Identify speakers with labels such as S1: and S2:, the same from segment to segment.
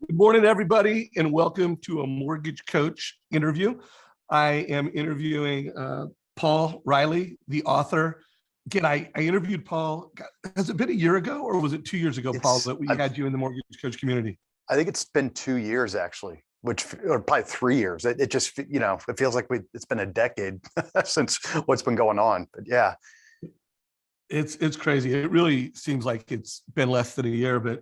S1: Good morning, everybody, and welcome to a mortgage coach interview. I am interviewing Paul Reilly, the author. Again, I interviewed Paul, has it been a year ago or was it 2 years ago, Paul, that we had you in the mortgage coach community?
S2: I think it's been 2 years actually, or probably 3 years. It just, it feels like it's been a decade since what's been going on. But yeah.
S1: It's crazy. It really seems like it's been less than a year, but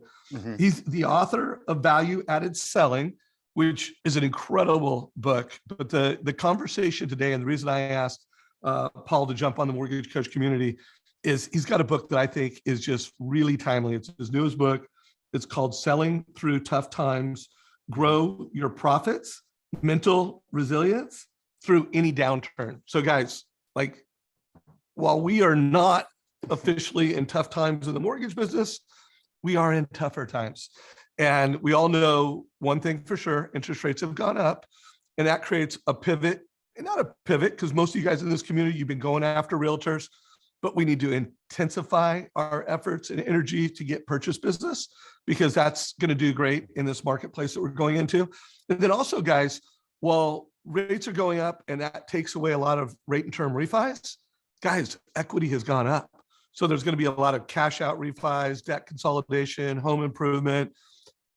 S1: he's the author of Value Added Selling, which is an incredible book. But the conversation today, and the reason I asked Paul to jump on the mortgage coach community is he's got a book that I think is just really timely. It's his newest book. It's called Selling Through Tough Times, Grow Your Profits, Mental Resilience Through Any Downturn. So guys, like, while we are not officially in tough times in the mortgage business, we are in tougher times. And we all know one thing for sure, interest rates have gone up, and that creates a pivot, and not a pivot, because most of you guys in this community, you've been going after realtors, but we need to intensify our efforts and energy to get purchase business, because that's going to do great in this marketplace that we're going into. And then also, guys, while rates are going up and that takes away a lot of rate and term refis, guys, equity has gone up. So there's going to be a lot of cash out refis, debt consolidation, home improvement.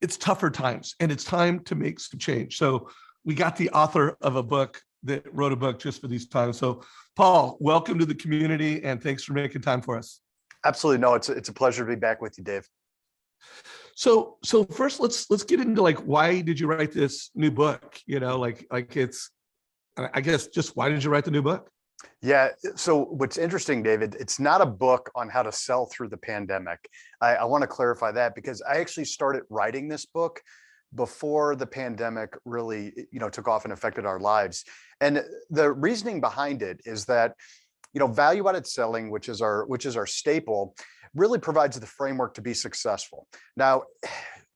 S1: It's tougher times, and it's time to make some change. So we got the author of a book that wrote a book just for these times. So Paul, welcome to the community, and thanks for making time for us.
S2: Absolutely. No, it's a pleasure to be back with you, Dave.
S1: So first, let's get into, like, why did you write this new book? It's, I guess, just why did you write the new book?
S2: Yeah. So what's interesting, David, it's not a book on how to sell through the pandemic. I want to clarify that, because I actually started writing this book before the pandemic really, took off and affected our lives. And the reasoning behind it is that, value-added selling, which is our staple, really provides the framework to be successful. Now,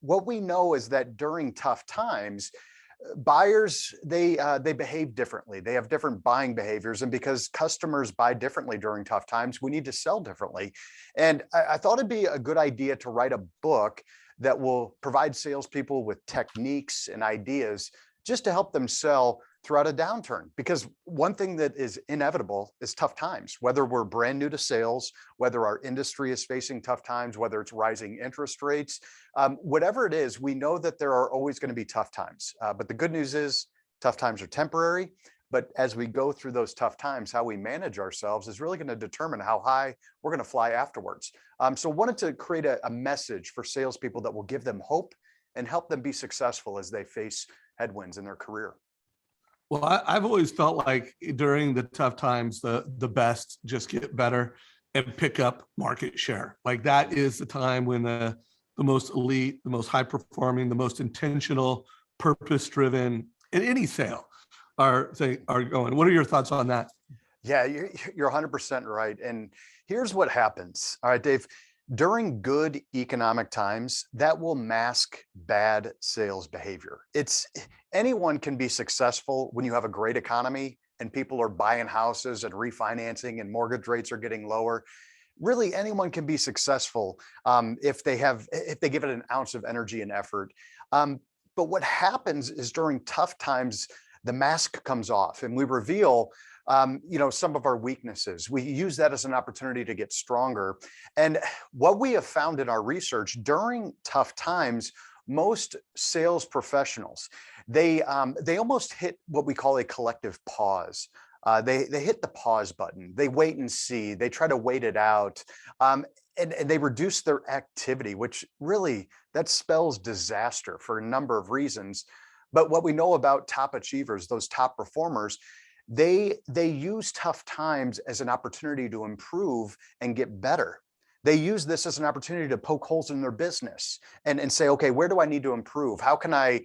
S2: what we know is that during tough times, buyers, they behave differently. They have different buying behaviors. And because customers buy differently during tough times, we need to sell differently. And I thought it'd be a good idea to write a book that will provide salespeople with techniques and ideas just to help them sell throughout a downturn. Because one thing that is inevitable is tough times, whether we're brand new to sales, whether our industry is facing tough times, whether it's rising interest rates, whatever it is, we know that there are always going to be tough times. But the good news is tough times are temporary. But as we go through those tough times, how we manage ourselves is really going to determine how high we're going to fly afterwards. So wanted to create a message for salespeople that will give them hope and help them be successful as they face headwinds in their career.
S1: Well, I've always felt like during the tough times, the best just get better and pick up market share. Like, that is the time when the most elite, the most high performing, the most intentional, purpose-driven in any sale are going. What are your thoughts on that?
S2: Yeah, you're 100% right. And here's what happens. All right, Dave. During good economic times, that will mask bad sales behavior. Anyone can be successful when you have a great economy and people are buying houses and refinancing and mortgage rates are getting lower. Really, anyone can be successful if they give it an ounce of energy and effort. But what happens is during tough times, the mask comes off and we reveal some of our weaknesses. We use that as an opportunity to get stronger. And what we have found in our research during tough times, most sales professionals, they almost hit what we call a collective pause. They hit the pause button. They wait and see. They try to wait it out. And they reduce their activity, which really, that spells disaster for a number of reasons. But what we know about top achievers, those top performers, they use tough times as an opportunity to improve and get better. They use this as an opportunity to poke holes in their business and say, okay, where do I need to improve? How can I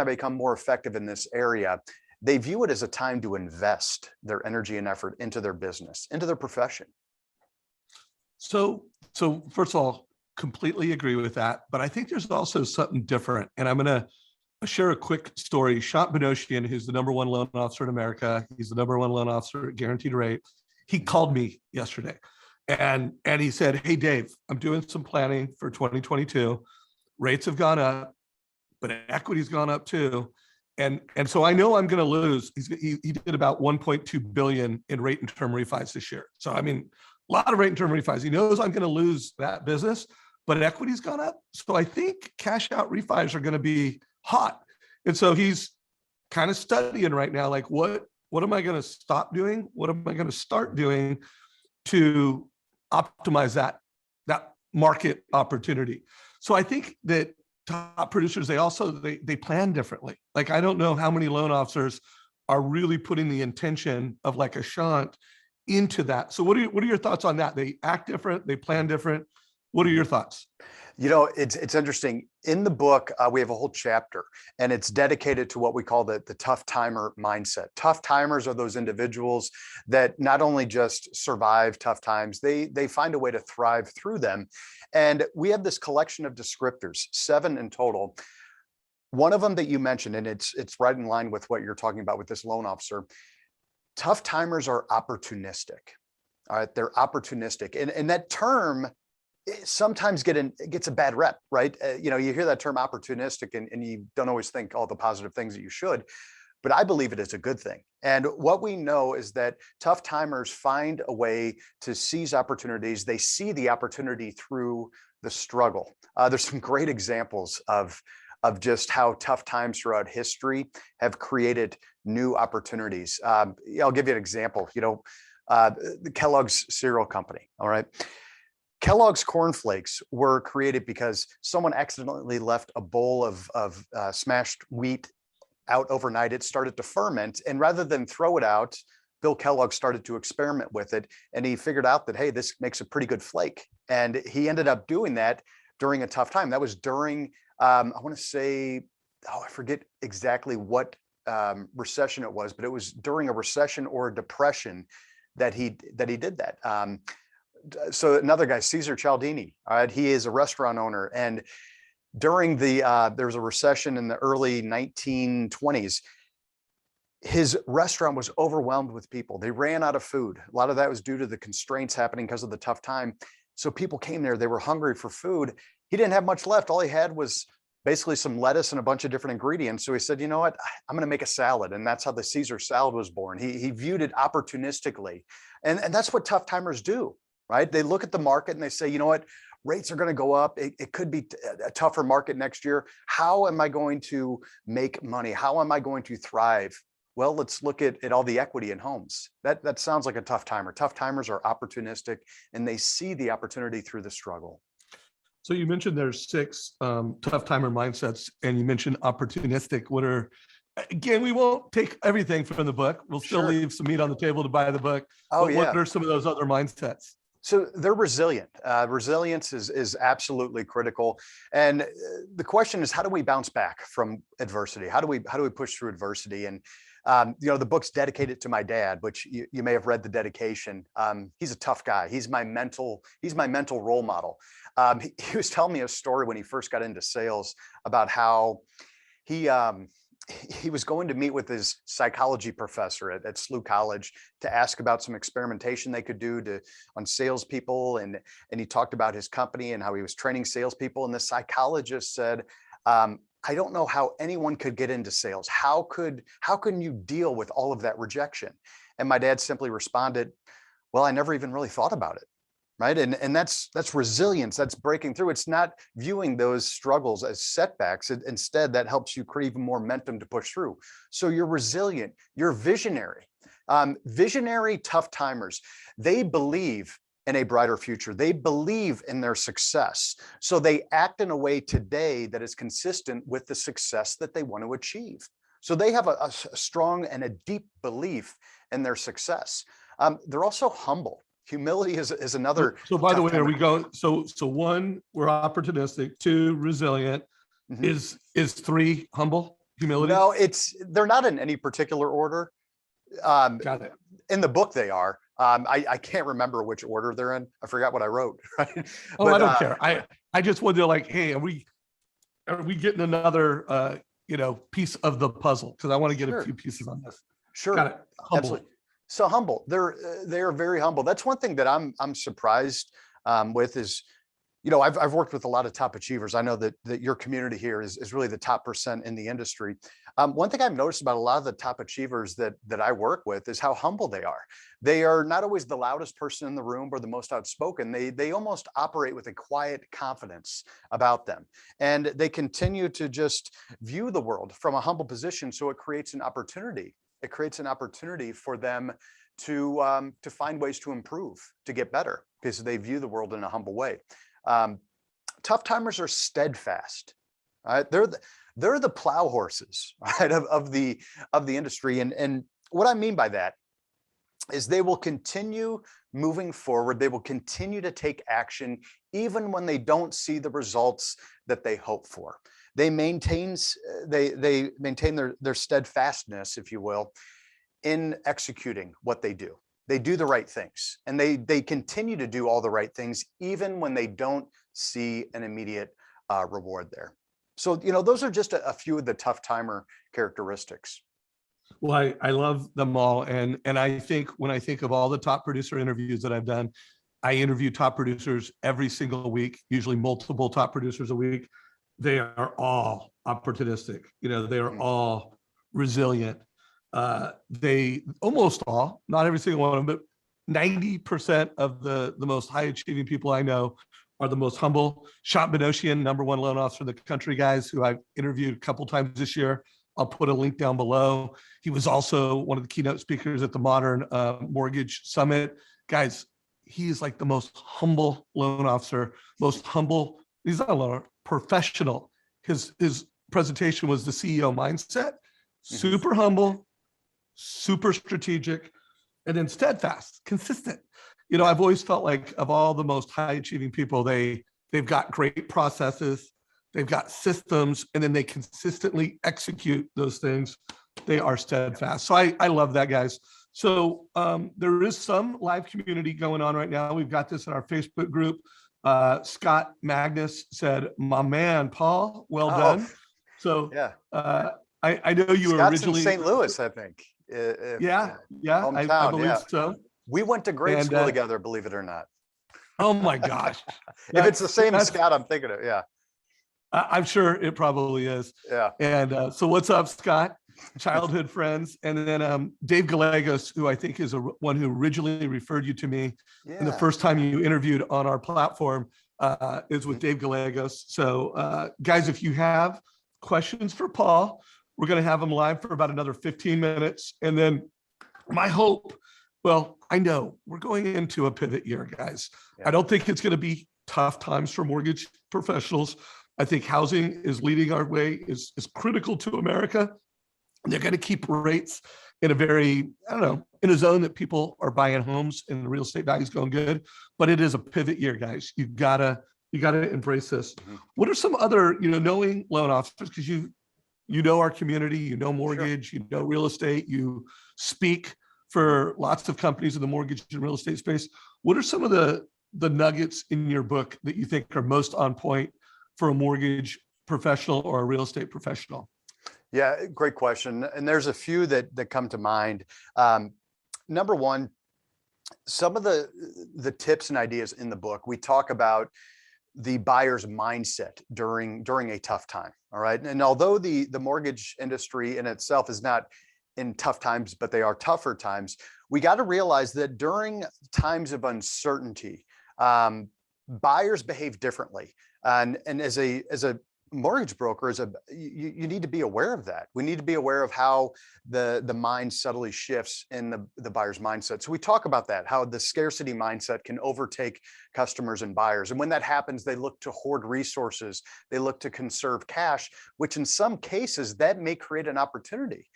S2: become more effective in this area? They view it as a time to invest their energy and effort into their business, into their profession.
S1: So first of all, completely agree with that. But I think there's also something different. And I'm going to share a quick story. Shant Benoshian, who's the #1 loan officer in America, he's the #1 loan officer at Guaranteed Rate. He called me yesterday and he said, "Hey, Dave, I'm doing some planning for 2022. Rates have gone up. but equity's gone up too. And so I know I'm going to lose. He did about 1.2 billion in rate and term refis this year. So, I mean, a lot of rate and term refis. He knows I'm going to lose that business, but equity's gone up. So I think cash out refis are going to be hot. And so he's kind of studying right now, like what am I going to stop doing? What am I going to start doing to optimize that market opportunity? So I think that top producers, they plan differently. Like, I don't know how many loan officers are really putting the intention of like a shunt into that. So what are your thoughts on that? They act different, they plan different. What are your thoughts?
S2: It's interesting. In the book, we have a whole chapter, and it's dedicated to what we call the tough timer mindset. Tough timers are those individuals that not only just survive tough times, they find a way to thrive through them. And we have this collection of descriptors, 7 in total. One of them that you mentioned, and it's right in line with what you're talking about with this loan officer. Tough timers are opportunistic. All right, they're opportunistic, and that term sometimes gets a bad rep, right? You hear that term opportunistic and you don't always think all the positive things that you should, but I believe it is a good thing. And what we know is that tough timers find a way to seize opportunities. They see the opportunity through the struggle. There's some great examples of just how tough times throughout history have created new opportunities. I'll give you an example. The Kellogg's cereal company, all right? Kellogg's cornflakes were created because someone accidentally left a bowl of smashed wheat out overnight. It started to ferment, and rather than throw it out, Bill Kellogg started to experiment with it, and he figured out that, hey, this makes a pretty good flake. And he ended up doing that during a tough time. That was during, I want to say, I forget exactly what recession it was, but it was during a recession or a depression that he did that. So another guy, Cesar Cialdini, all right, he is a restaurant owner. And during there was a recession in the early 1920s. His restaurant was overwhelmed with people. They ran out of food. A lot of that was due to the constraints happening because of the tough time. So people came there, they were hungry for food. He didn't have much left. All he had was basically some lettuce and a bunch of different ingredients. So he said, you know what, I'm going to make a salad. And that's how the Caesar salad was born. He viewed it opportunistically. And that's what tough timers do. Right? They look at the market and they say, you know what, rates are going to go up. It could be a tougher market next year. How am I going to make money? How am I going to thrive? Well, let's look at all the equity in homes. That sounds like a tough timer. Tough timers are opportunistic, and they see the opportunity through the struggle.
S1: So you mentioned there's 6 tough timer mindsets, and you mentioned opportunistic. Again, we won't take everything from the book. We'll still leave some meat on the table to buy the book.
S2: Oh,
S1: but what are some of those other mindsets?
S2: So they're resilient. Resilience is absolutely critical. And the question is, how do we bounce back from adversity? How do we push through adversity? And the book's dedicated to my dad, which you may have read the dedication. He's a tough guy. He's my mental role model. He was telling me a story when he first got into sales about how he was going to meet with his psychology professor at SLU College to ask about some experimentation they could do on salespeople. And he talked about his company and how he was training salespeople. And the psychologist said, I don't know how anyone could get into sales. How can you deal with all of that rejection? And my dad simply responded, well, I never even really thought about it. Right. And that's resilience. That's breaking through. It's not viewing those struggles as setbacks. Instead, that helps you create even more momentum to push through. So you're resilient, you're visionary. Visionary tough timers, they believe in a brighter future. They believe in their success. So they act in a way today that is consistent with the success that they want to achieve. So they have a strong and a deep belief in their success. They're also humble. Humility is another.
S1: So by the way, are we going? So 1, we're opportunistic. 2, resilient. Mm-hmm. Is 3, humble, humility?
S2: No, they're not in any particular order.
S1: Got it.
S2: In the book, they are. I can't remember which order they're in. I forgot what I wrote. Right?
S1: Oh, but, I don't care. I just wonder, like, hey, are we getting another piece of the puzzle? Because I want to get a few pieces on this.
S2: Sure.
S1: Got it. Humble.
S2: Absolutely. So humble. They're very humble. That's one thing that I'm surprised with is I've worked with a lot of top achievers. I know that your community here is really the top percent in the industry. One thing I've noticed about a lot of the top achievers that I work with is how humble they are. They are not always the loudest person in the room or the most outspoken. They almost operate with a quiet confidence about them, and they continue to just view the world from a humble position. So it creates an opportunity. It creates an opportunity for them to find ways to improve, to get better, because they view the world in a humble way. Tough timers are steadfast. Right? They're the plow horses, right, of the industry. And what I mean by that is they will continue moving forward. They will continue to take action even when they don't see the results that they hope for. They maintain their steadfastness, if you will, in executing what they do. They do the right things, and they continue to do all the right things even when they don't see an immediate reward there. So, those are just a few of the tough timer characteristics.
S1: Well, I love them all. And I think when I think of all the top producer interviews that I've done, I interview top producers every single week, usually multiple top producers a week. They are all opportunistic. They are all resilient. They almost all, not every single one of them, but 90% of the most high achieving people I know are the most humble. Shant Benoshian, number one loan officer in the country, guys, who I've interviewed a couple times this year. I'll put a link down below. He was also one of the keynote speakers at the Modern Mortgage Summit. Guys, he is like the most humble loan officer, most humble. He's not a loan professional. His presentation was the CEO mindset, super humble, super strategic, and then steadfast, consistent. I've always felt like of all the most high achieving people, they've got great processes, they've got systems, and then they consistently execute those things. They are steadfast. So I love that, guys. So there is some live community going on right now. We've got this in our Facebook group. Scott Magnus said, "My man, Paul, well done." So
S2: yeah.
S1: I know you
S2: Scott's
S1: were originally
S2: in St. Louis, I think.
S1: Yeah,
S2: Hometown,
S1: I believe so.
S2: We went to grade school together, believe it or not.
S1: Oh my gosh.
S2: If it's the same as Scott, I'm thinking of, yeah.
S1: I'm sure it probably is.
S2: Yeah.
S1: And so what's up, Scott? Childhood friends. And then Dave Gallegos, who I think is one who originally referred you to me. Yeah. And the first time you interviewed on our platform is with Dave Gallegos. So guys, if you have questions for Paul, we're going to have him live for about another 15 minutes. And then my hope, well, I know we're going into a pivot year, guys. Yeah. I don't think it's going to be tough times for mortgage professionals. I think housing is leading our way, is critical to America. They're going to keep rates in a very, in a zone that people are buying homes and the real estate value is going good. But it is a pivot year, guys. You gotta embrace this. Mm-hmm. What are some other, knowing loan officers, because you know our community, mortgage, sure. Real estate, you speak for lots of companies in the mortgage and real estate space. What are some of the nuggets in your book that you think are most on point for a mortgage professional or a real estate professional?
S2: Yeah, great question. And there's a few that come to mind. Number one, some of the tips and ideas in the book, we talk about the buyer's mindset during a tough time. All right. And although the mortgage industry in itself is not in tough times, but they are tougher times, we got to realize that during times of uncertainty, buyers behave differently. And as a mortgage broker, you need to be aware of that. We need to be aware of how the mind subtly shifts in the buyer's mindset. So we talk about that, how the scarcity mindset can overtake customers and buyers. And when that happens, they look to hoard resources. They look to conserve cash, which in some cases that may create an opportunity.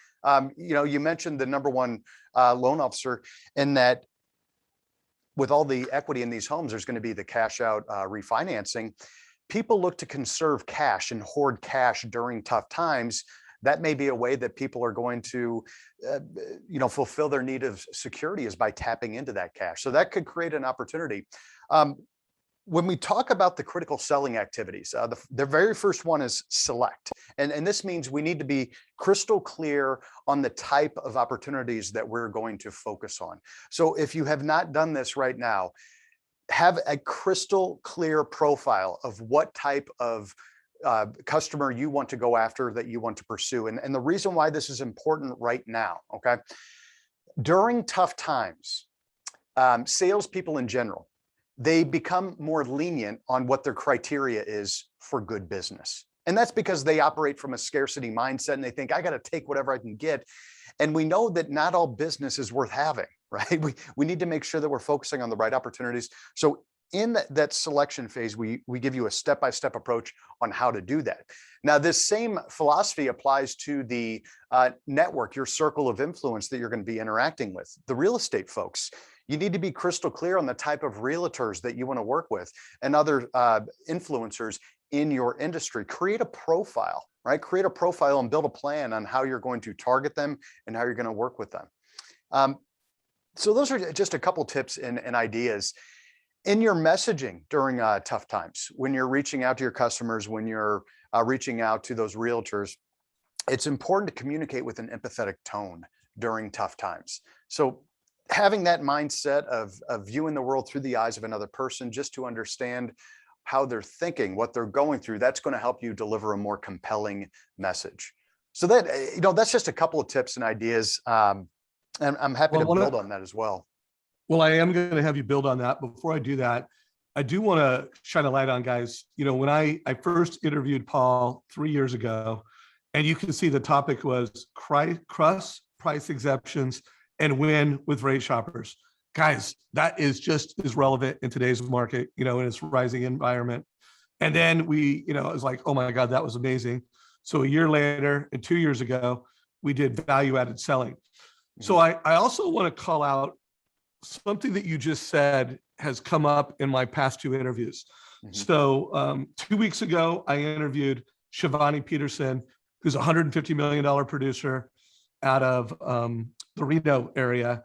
S2: You mentioned the number one loan officer, in that with all the equity in these homes, there's going to be the cash out refinancing. People look to conserve cash and hoard cash during tough times. That may be a way that people are going to, fulfill their need of security, is by tapping into that cash. So that could create an opportunity. When we talk about the critical selling activities, the very first one is select. And this means we need to be crystal clear on the type of opportunities that we're going to focus on. So if you have not done this right now, have a crystal clear profile of what type of customer you want to go after, that you want to pursue. And the reason why this is important right now, okay? During tough times, salespeople in general, they become more lenient on what their criteria is for good business. And that's because they operate from a scarcity mindset and they think, I got to take whatever I can get. And we know that not all business is worth having, right? We need to make sure that we're focusing on the right opportunities. So in that selection phase, we give you a step-by-step approach on how to do that. Now, this same philosophy applies to the network, your circle of influence that you're going to be interacting with. The real estate folks, you need to be crystal clear on the type of realtors that you want to work with and other influencers in your industry. Create a profile, right? Create a profile and build a plan on how you're going to target them and how you're going to work with them. So those are just a couple tips and ideas. In your messaging during tough times, when you're reaching out to your customers, when you're reaching out to those realtors, it's important to communicate with an empathetic tone during tough times. So having that mindset of viewing the world through the eyes of another person, just to understand how they're thinking, what they're going through, that's going to help you deliver a more compelling message. So that, that's just a couple of tips and ideas. And I'm happy to build on that as well.
S1: Well, I am going to have you build on that. Before I do that, I do want to shine a light on, guys. When I first interviewed Paul 3 years ago, and you can see the topic was crush price exceptions and win with rate shoppers. Guys, that is just as relevant in today's market, in its rising environment. And then it was like, oh my God, that was amazing. So a year later and 2 years ago, we did value-added selling. So I also want to call out something that you just said has come up in my past 2 interviews. So 2 weeks ago, I interviewed Shivani Peterson, who's a $150 million producer out of the Reno area.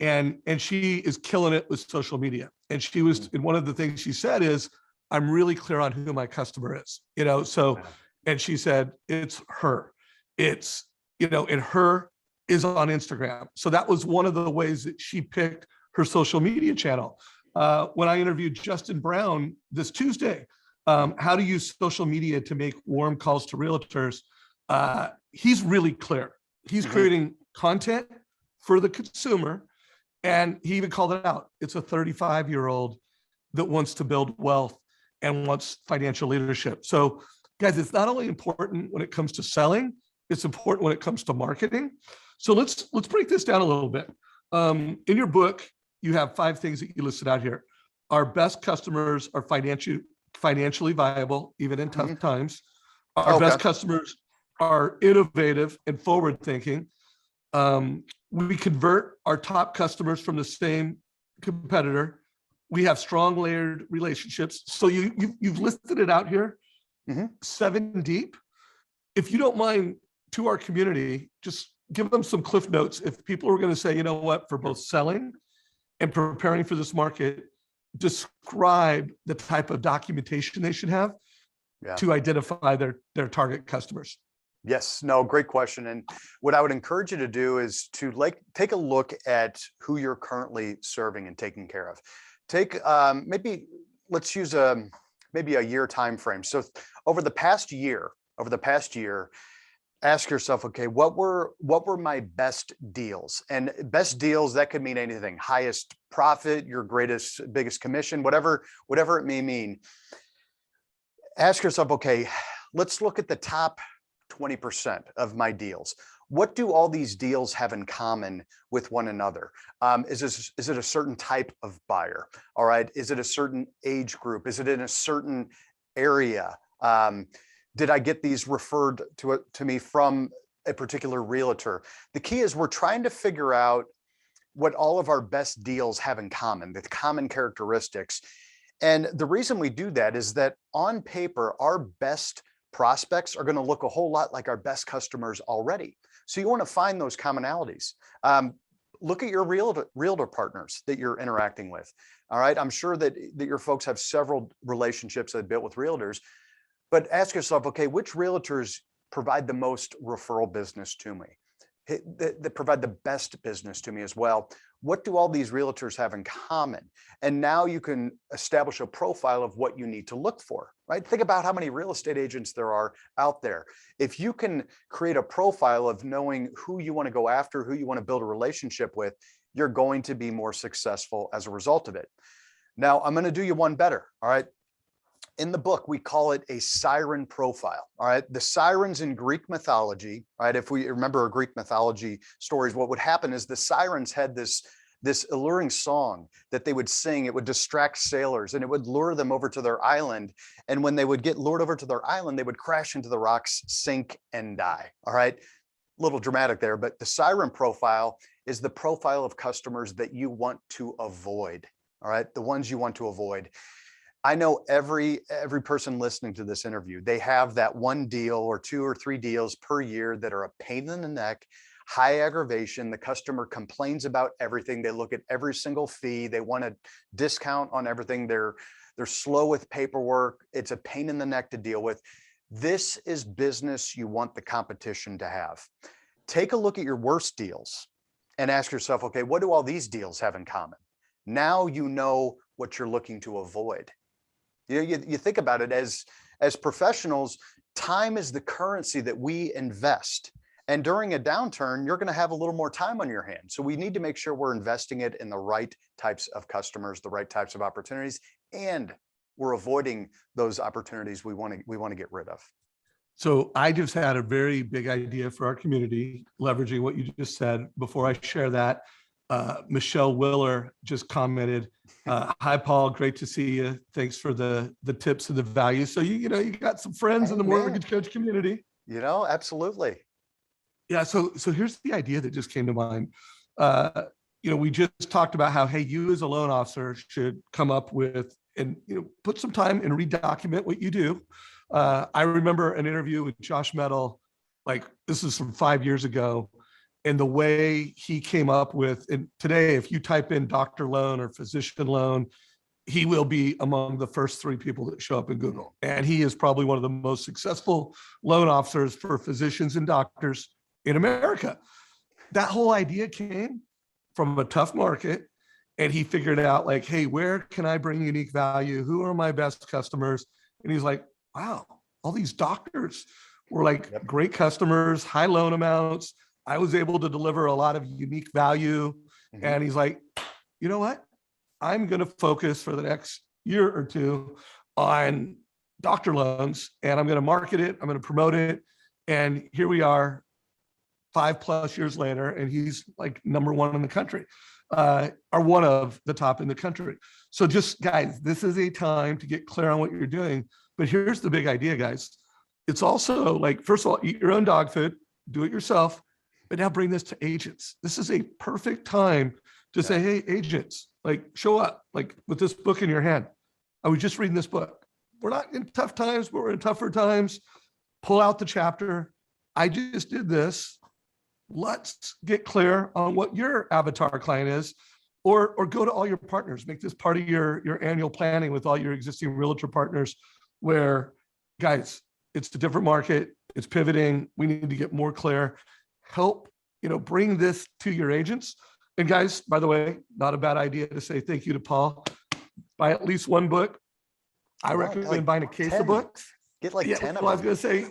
S1: And she is killing it with social media. And she was, and one of the things she said is, I'm really clear on who my customer is, and she said, it's her. It's, and her is on Instagram. So that was one of the ways that she picked her social media channel. When I interviewed Justin Brown this Tuesday, how to use social media to make warm calls to realtors, he's really clear. He's creating content for the consumer. And he even called it out. It's a 35-year-old that wants to build wealth and wants financial leadership. So guys, it's not only important when it comes to selling, it's important when it comes to marketing. So let's break this down a little bit. In your book, you have 5 things that you listed out here. Our best customers are financially viable, even in tough times. Our best customers are innovative and forward-thinking. We convert our top customers from the same competitor. We have strong layered relationships. So you've listed it out here, 7 deep. If you don't mind, to our community, just give them some cliff notes. If people are going to say, for both selling and preparing for this market, describe the type of documentation they should have to identify their target customers.
S2: Yes, no, great question. And what I would encourage you to do is to take a look at who you're currently serving and taking care of. Take let's use maybe a year time frame. So over the past year, ask yourself, okay, what were my best deals? And best deals, that could mean anything: highest profit, your biggest commission, whatever it may mean. Ask yourself, okay, let's look at the top 20% of my deals. What do all these deals have in common with one another? Is it a certain type of buyer? All right. Is it a certain age group? Is it in a certain area? Did I get these referred to me from a particular realtor? The key is we're trying to figure out what all of our best deals have in common, the common characteristics. And the reason we do that is that on paper, our best prospects are going to look a whole lot like our best customers already. So you want to find those commonalities. Look at your realtor partners that you're interacting with. All right. I'm sure that your folks have several relationships that built with realtors, but ask yourself, okay, which realtors provide the most referral business to me? That provide the best business to me as well? what do all these realtors have in common? And now you can establish a profile of what you need to look for, right? Think about how many real estate agents there are out there. If you can create a profile of knowing who you want to go after, who you want to build a relationship with, you're going to be more successful as a result of it. Now, I'm going to do you one better, all right? In the book, we call it a siren profile. All right. The sirens in Greek mythology, right? If we remember our Greek mythology stories, what would happen is the sirens had this alluring song that they would sing. It would distract sailors and it would lure them over to their island. And when they would get lured over to their island, they would crash into the rocks, sink, and die. All right. A little dramatic there, but the siren profile is the profile of customers that you want to avoid. All right. The ones you want to avoid. I know every person listening to this interview, they have that one deal or 2 or 3 deals per year that are a pain in the neck, high aggravation. The customer complains about everything. They look at every single fee. They want a discount on everything. They're slow with paperwork. It's a pain in the neck to deal with. This is business you want the competition to have. Take a look at your worst deals and ask yourself, okay, what do all these deals have in common? Now you know what you're looking to avoid. You think about it as professionals, time is the currency that we invest. And during a downturn, you're going to have a little more time on your hands. So we need to make sure we're investing it in the right types of customers, the right types of opportunities, and we're avoiding those opportunities we want to get rid of.
S1: So I just had a very big idea for our community, leveraging what you just said. Before I share that, Michelle Willer just commented, hi, Paul, great to see you. Thanks for the tips and the value. So, you got some friends in the mortgage coach community.
S2: Absolutely.
S1: Yeah. So here's the idea that just came to mind. We just talked about how, hey, you as a loan officer should come up with and, put some time and redocument what you do. I remember an interview with Josh Metal, like this is from 5 years ago. And the way he came up with, and today, if you type in doctor loan or physician loan, he will be among the first 3 people that show up in Google. And he is probably one of the most successful loan officers for physicians and doctors in America. That whole idea came from a tough market. And he figured out like, hey, where can I bring unique value? Who are my best customers? And he's like, wow, all these doctors were like great customers, high loan amounts. I was able to deliver a lot of unique value. Mm-hmm. And he's like, you know what? I'm going to focus for the next year or 2 on doctor loans, and I'm going to market it. I'm going to promote it. And here we are 5+ years later, and he's like number 1 in the country, or one of the top in the country. So just guys, this is a time to get clear on what you're doing. But here's the big idea, guys. It's also like, first of all, eat your own dog food, do it yourself. But now bring this to agents. This is a perfect time to say, hey, agents, like show up like with this book in your hand. I was just reading this book. We're not in tough times, but we're in tougher times. Pull out the chapter. I just did this. Let's get clear on what your avatar client is, or go to all your partners. Make this part of your annual planning with all your existing realtor partners where, guys, it's a different market. It's pivoting. We need to get more clear. Help, bring this to your agents. And guys, by the way, not a bad idea to say thank you to Paul. Buy at least 1 book. I recommend buying a case
S2: 10.
S1: of books.
S2: Get like 10 of them.
S1: I was going to say,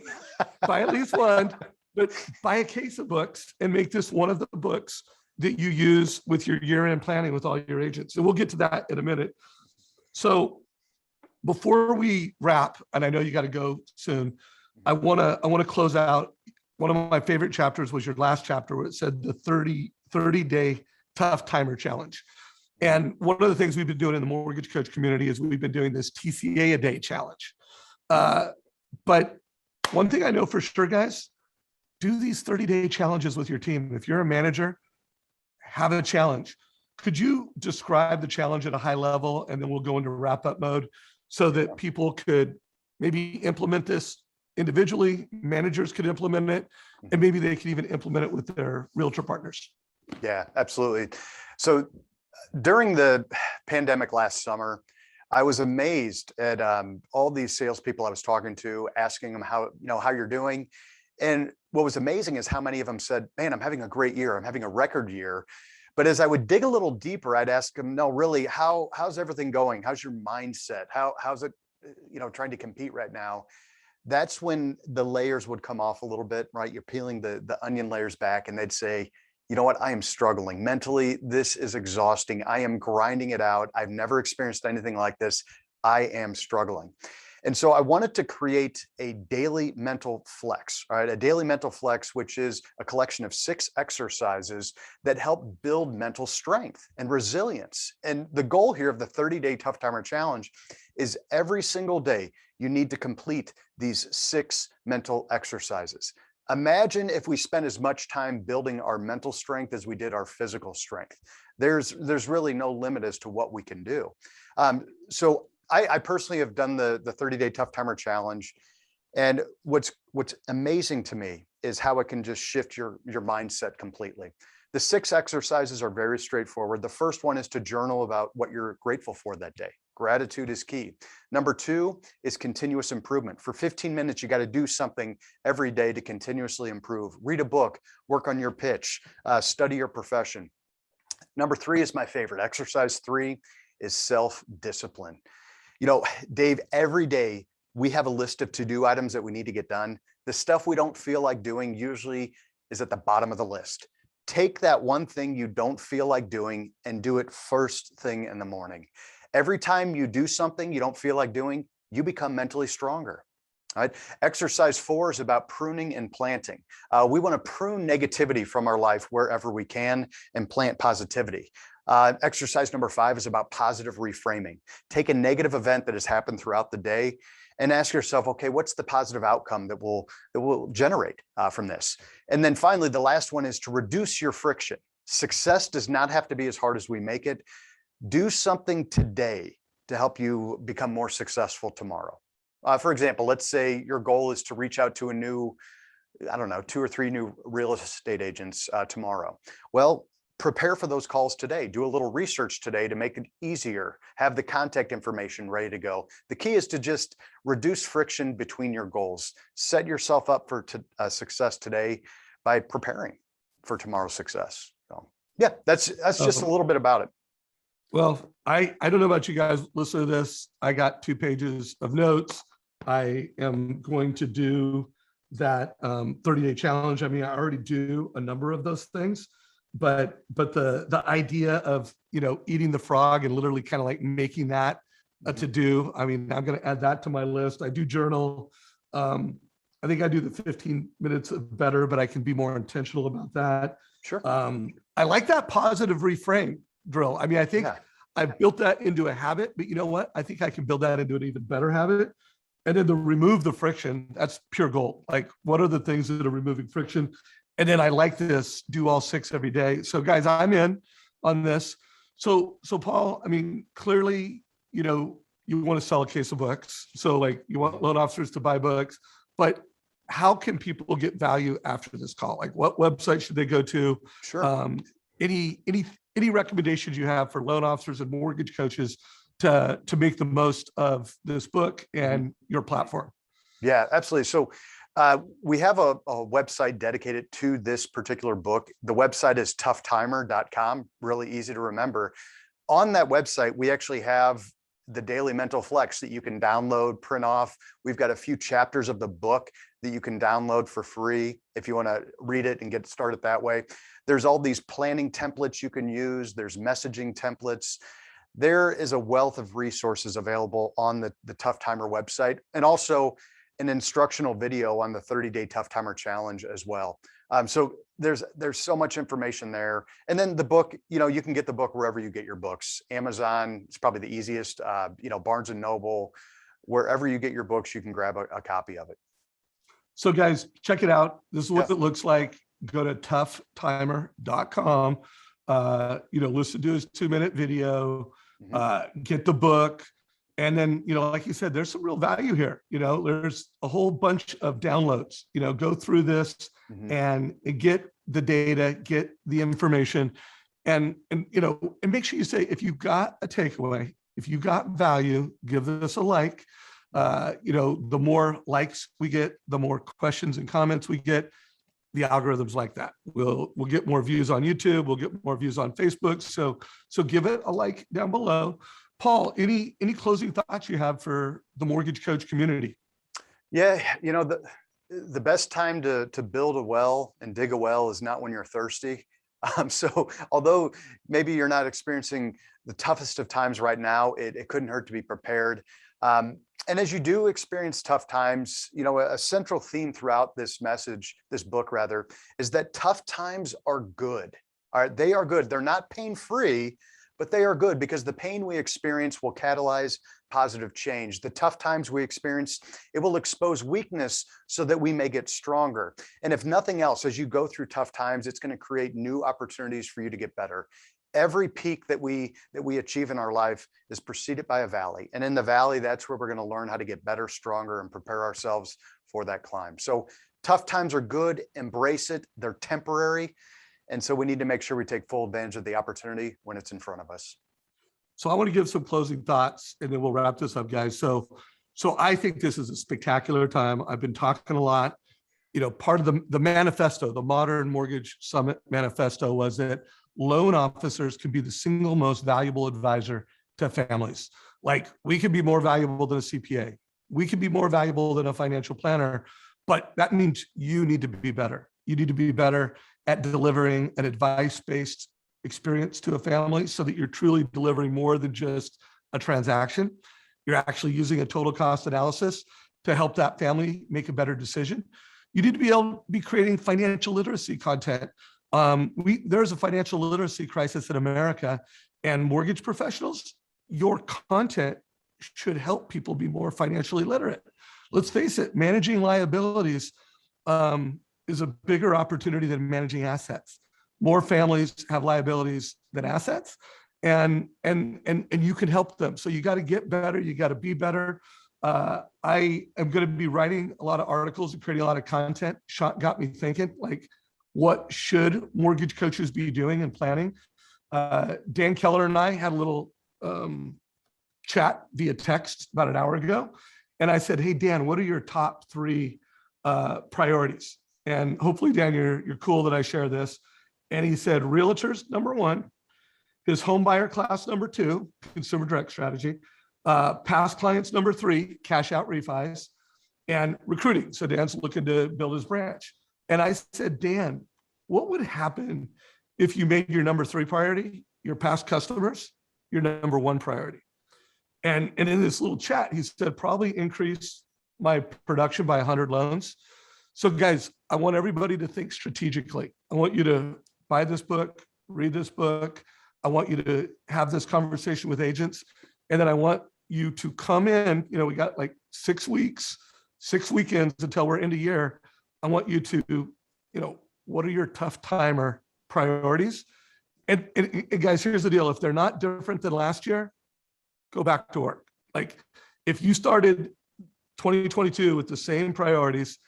S1: buy at least 1, but buy a case of books and make this one of the books that you use with your year-end planning with all your agents. And we'll get to that in a minute. So before we wrap, and I know you got to go soon, I want to close out. One of my favorite chapters was your last chapter where it said the 30-day tough timer challenge. And one of the things we've been doing in the mortgage coach community is we've been doing this TCA a day challenge. But one thing I know for sure, guys, do these 30-day challenges with your team. If you're a manager, have a challenge. Could you describe the challenge at a high level, and then we'll go into wrap up mode so that people could maybe implement this individually, managers could implement it, and maybe they could even implement it with their realtor partners.
S2: Yeah, absolutely. So during the pandemic last summer, I was amazed at all these salespeople I was talking to, asking them how you're doing. And what was amazing is how many of them said, man, I'm having a great year. I'm having a record year. But as I would dig a little deeper, I'd ask them, no, really, how's everything going? How's your mindset? How's it, trying to compete right now? That's when the layers would come off a little bit, right? You're peeling the onion layers back, and they'd say, you know what, I am struggling mentally. This is exhausting. I am grinding it out. I've never experienced anything like this. I am struggling. And so I wanted to create a daily mental flex, all right? A daily mental flex, which is a collection of 6 exercises that help build mental strength and resilience. And the goal here of the 30-day Tough Timer Challenge is every single day, you need to complete these 6 mental exercises. Imagine if we spent as much time building our mental strength as we did our physical strength. There's really no limit as to what we can do. So I personally have done the 30-day Tough Timer Challenge. And what's amazing to me is how it can just shift your mindset completely. The 6 exercises are very straightforward. The first one is to journal about what you're grateful for that day. Gratitude is key. Number 2 is continuous improvement. For 15 minutes, you got to do something every day to continuously improve. Read a book, work on your pitch, study your profession. Number 3 is my favorite. Exercise 3 is self-discipline. Dave, every day we have a list of to-do items that we need to get done. The stuff we don't feel like doing usually is at the bottom of the list. Take that one thing you don't feel like doing and do it first thing in the morning. Every time you do something you don't feel like doing, you become mentally stronger. All right. Exercise 4 is about pruning and planting. We want to prune negativity from our life wherever we can and plant positivity. Exercise number 5 is about positive reframing. Take a negative event that has happened throughout the day and ask yourself, okay, what's the positive outcome that will generate from this? And then finally, the last one is to reduce your friction. Success does not have to be as hard as we make it. Do something today to help you become more successful tomorrow. For example, let's say your goal is to reach out to 2 or 3 new real estate agents tomorrow. Well, prepare for those calls today. Do a little research today to make it easier. Have the contact information ready to go. The key is to just reduce friction between your goals. Set yourself up for success today by preparing for tomorrow's success. So, yeah, that's just a little bit about it.
S1: Well, I don't know about you guys. Listen to this. I got 2 pages of notes. I am going to do that 30-day challenge. I mean, I already do a number of those things, but the idea of eating the frog and literally kind of like making that a to-do. I mean, I'm going to add that to my list. I do journal. I think I do the 15 minutes better, but I can be more intentional about that.
S2: Sure.
S1: I like that positive reframe drill. I mean, I think I've built that into a habit, but you know what? I think I can build that into an even better habit. And then to remove the friction, that's pure gold. Like, what are the things that are removing friction? And then I like this, do all 6 every day. So guys, I'm in on this. So Paul, I mean, clearly, you want to sell a case of books. So like you want loan officers to buy books, but how can people get value after this call? Like, what website should they go to?
S2: Sure.
S1: Any recommendations you have for loan officers and mortgage coaches to make the most of this book and your platform?
S2: Yeah, absolutely. So we have a website dedicated to this particular book. The website is toughtimer.com, really easy to remember. On that website, we actually have the Daily Mental Flex that you can download, print off. We've got a few chapters of the book that you can download for free if you want to read it and get started that way. There's all these planning templates you can use. There's messaging templates. There is a wealth of resources available on the Tough Timer website, and also an instructional video on the 30-day Tough Timer Challenge as well. So there's so much information there. And then the book, you can get the book wherever you get your books. Amazon is probably the easiest. Barnes and Noble, wherever you get your books, you can grab a copy of it.
S1: So guys, check it out. This is what it looks like. Go to toughtimer.com. Listen to his 2-minute video, get the book. And then, like you said, there's some real value here. There's a whole bunch of downloads. Go through this and get the data, get the information, and make sure you say, if you've got a takeaway, if you got value, give us a like. The more likes we get, the more questions and comments we get, the algorithms like that. We'll get more views on YouTube. We'll get more views on Facebook. So give it a like down below. Paul, any closing thoughts you have for the mortgage coach community?
S2: Yeah, the best time to build a well and dig a well is not when you're thirsty. So although maybe you're not experiencing the toughest of times right now, it couldn't hurt to be prepared. And as you do experience tough times, a central theme throughout this book rather, is that tough times are good. All right, they are good. They're not pain-free, but they are good because the pain we experience will catalyze positive change. The tough times we experience, it will expose weakness so that we may get stronger. And if nothing else, as you go through tough times, it's going to create new opportunities for you to get better. Every peak that we achieve in our life is preceded by a valley. And in the valley, that's where we're going to learn how to get better, stronger, and prepare ourselves for that climb. So tough times are good. Embrace it. They're temporary. And so we need to make sure we take full advantage of the opportunity when it's in front of us.
S1: So I want to give some closing thoughts and then we'll wrap this up, guys. So I think this is a spectacular time. I've been talking a lot. Part of the manifesto, the Modern Mortgage Summit manifesto, was that loan officers can be the single most valuable advisor to families. Like, we can be more valuable than a CPA. We can be more valuable than a financial planner, but that means you need to be better. You need to be better at delivering an advice-based experience to a family so that you're truly delivering more than just a transaction. You're actually using a total cost analysis to help that family make a better decision. You need to be able to be creating financial literacy content. There's a financial literacy crisis in America, and mortgage professionals, your content should help people be more financially literate. Let's face it, managing liabilities is a bigger opportunity than managing assets. More families have liabilities than assets, and you can help them. So you got to get better. You got to be better. I am going to be writing a lot of articles and creating a lot of content. Shot got me thinking, like, what should mortgage coaches be doing and planning? Dan Keller and I had a little chat via text about an hour ago. And I said, hey, Dan, what are your top 3 priorities? And hopefully, Dan, you're cool that I share this. And he said, realtors, number 1, his home buyer class, number 2, consumer direct strategy, past clients, number 3, cash out refis, and recruiting. So Dan's looking to build his branch. And I said, Dan, what would happen if you made your number 3 priority, your past customers, your number 1 priority? And in this little chat, he said, probably increase my production by 100 loans. So guys, I want everybody to think strategically. I want you to buy this book, read this book. I want you to have this conversation with agents. And then I want you to come in, we got like 6 weeks, 6 weekends until we're end of year. I want you to, what are your tough timer priorities? And guys, here's the deal. If they're not different than last year, go back to work. Like, if you started 2022 with the same priorities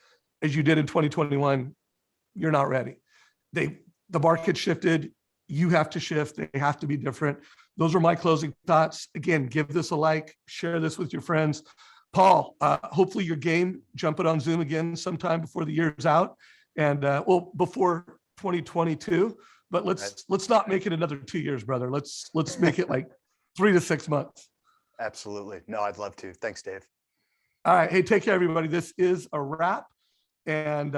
S1: as you did in 2021, you're not ready. The market shifted. You have to shift. They have to be different. Those are my closing thoughts. Again, give this a like, share this with your friends. Paul, hopefully your game, jump it on Zoom again sometime before the year's out, and before 2022. But let's not make it another 2 years, brother. Let's make it like 3 to 6 months.
S2: Absolutely. No, I'd love to. Thanks, Dave.
S1: All right. Hey, take care, everybody. This is a wrap. And